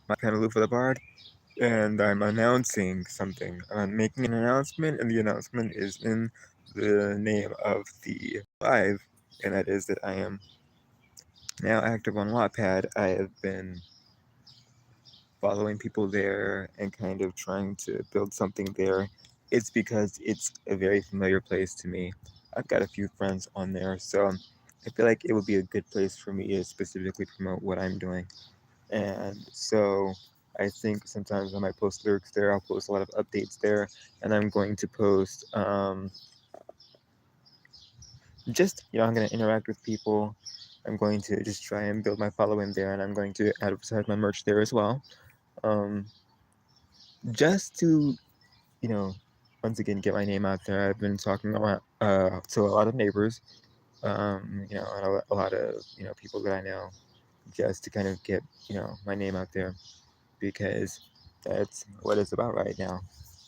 my Panalufa the Bard, and I'm announcing something. I'm making an announcement, and the announcement is in the name of the live, and that is that I am now active on Wattpad. I have been following people there and kind of trying to build something there. It's because it's a very familiar place to me. I've got a few friends on there, so I feel like it would be a good place for me to specifically promote what I'm doing. And so I think sometimes I might post lyrics there. I'll post a lot of updates there, and I'm going to post just I'm going to interact with people. I'm going to just try and build my following there, and I'm going to advertise my merch there as well. Um, just to you know, once again, get my name out there. I've been talking to a lot of neighbors, and a lot of people that I know, just to kind of get my name out there because that's what it's about right now.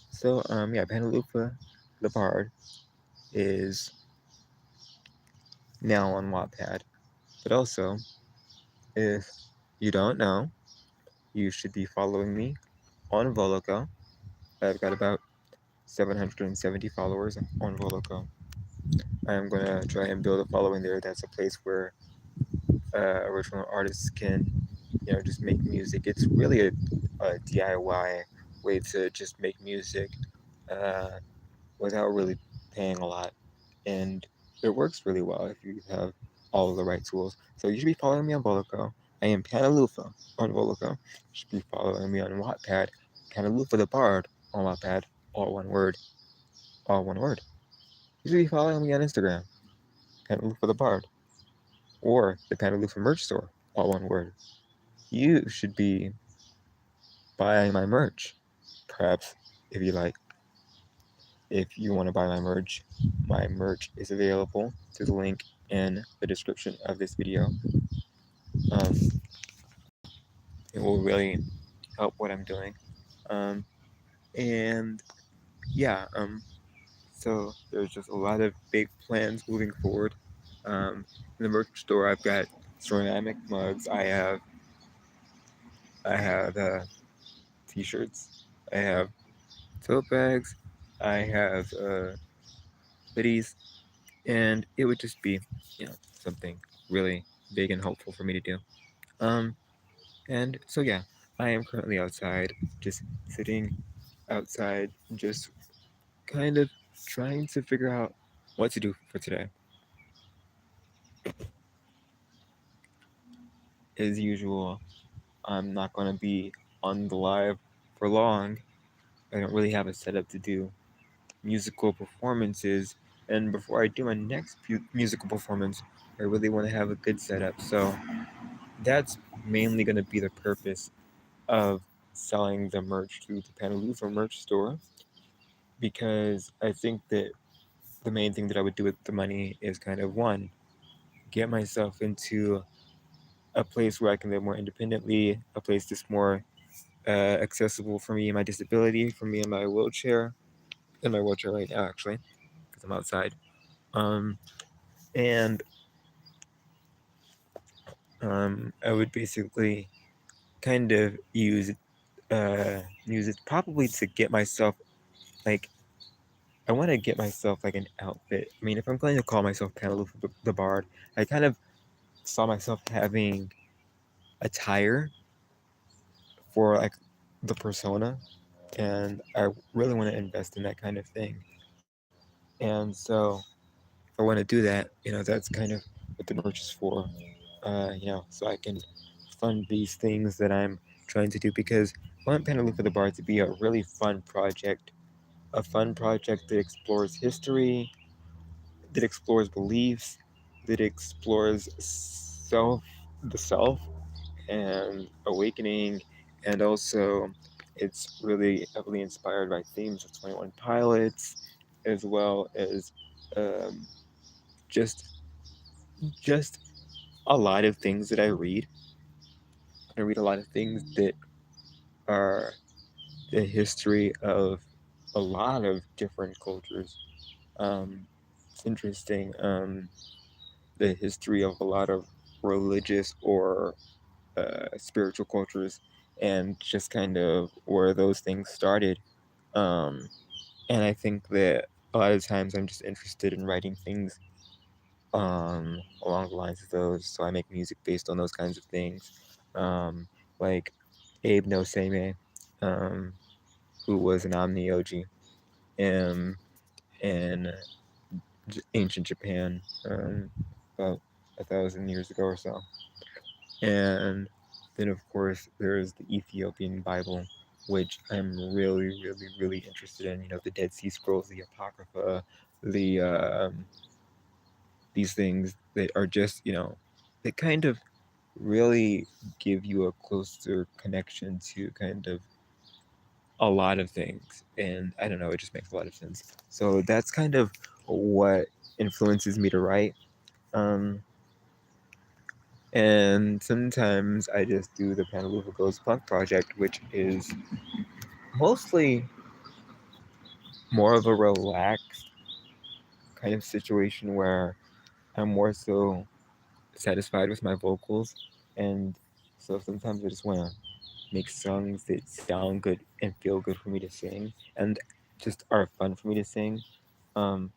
So yeah, Panalufa the Bard is now on Wattpad, but also if you don't know, you should be following me on Voloco. I've got about 770 followers on Voloco. I'm gonna try and build a following there. That's a place where original artists can, just make music. It's really a DIY way to just make music uh, without really paying a lot, and it works really well if you have all of the right tools. So you should be following me on Voloco. I am Panalufa on Voloco. You should be following me on Wattpad. Panalufa the Bard on Wattpad. All one word. All one word. You should be following me on Instagram. Panalufa the Bard. Or the Panalufa merch store, all one word. You should be buying my merch. Perhaps, if you like, if you want to buy my merch is available through the link in the description of this video. Um, it will really help what I'm doing. Um, and yeah, so there's just a lot of big plans moving forward. In the merch store, I've got ceramic mugs. I have t-shirts. I have tote bags. I have hoodies, and it would just be, something really big and hopeful for me to do. Um, and so yeah, I am currently outside, just sitting outside, just kind of trying to figure out what to do for today. As usual, I'm not gonna be on the live for long. I don't really have a setup to do musical performances. And before I do my next musical performance, I really want to have a good setup. So that's mainly going to be the purpose of selling the merch through the Panalufa merch store, because I think that the main thing that I would do with the money is kind of one, get myself into a place where I can live more independently, a place that's more accessible for me and my disability, for me and my wheelchair, in my wheelchair right now, actually, because I'm outside. Um, and I would basically kind of use it probably to get myself like I want to get myself like an outfit. I mean, if I'm going to call myself Panalufa the Bard, I kind of saw myself having attire for like the persona, and I really want to invest in that kind of thing. And so if I want to do that, that's kind of what the merch is for. So I can fund these things that I'm trying to do, because I want Panalufa the Bard to be a really fun project, a fun project that explores history, that explores beliefs, that explores the self, and awakening, and also it's really heavily inspired by themes of 21 Pilots, as well as um, just just a lot of things that I read. I read a lot of things that are the history of a lot of different cultures. It's interesting. The history of a lot of religious or spiritual cultures and just kind of where those things started. Um, and I think that a lot of times I'm just interested in writing things along the lines of those. So I make music based on those kinds of things. Um, like Abe No Seimei, um, who was an Omni OG in ancient Japan, about 1,000 years ago or so. And then, of course, there's the Ethiopian Bible, which I'm really, really, really interested in. You know, the Dead Sea Scrolls, the Apocrypha, the these things that are just, they kind of really give you a closer connection to kind of a lot of things. And I don't know, it just makes a lot of sense. So that's kind of what influences me to write. Um, and sometimes I just do the Panalufa Ghost Punk project, which is mostly more of a relaxed kind of situation where I'm more so satisfied with my vocals. And so sometimes I just want to make songs that sound good and feel good for me to sing and just are fun for me to sing. Um,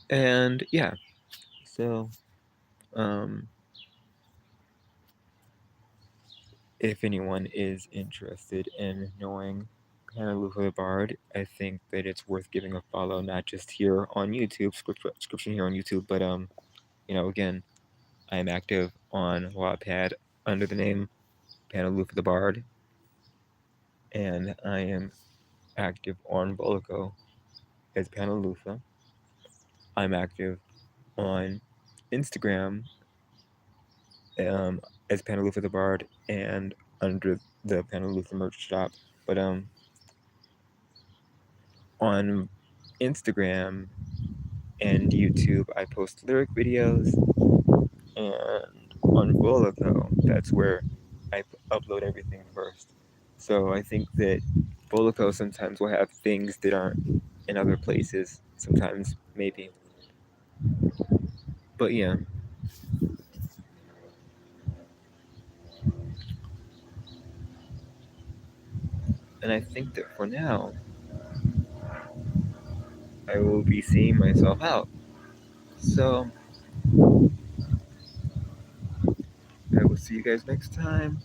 and yeah, so um, if anyone is interested in knowing Panalufa the Bard, I think that it's worth giving a follow, not just here on YouTube, subscription here on YouTube, but again, I am active on Wattpad under the name Panalufa the Bard, and I am active on Volico as Panalufa. I'm active on Instagram as Panalufa the Bard and under the Panalufa merch shop. But on Instagram and YouTube, I post lyric videos, and on Volico, that's where I upload everything first. So I think that Volico sometimes will have things that aren't in other places. Sometimes, maybe. But yeah, and I think that for now, I will be seeing myself out. So I will see you guys next time.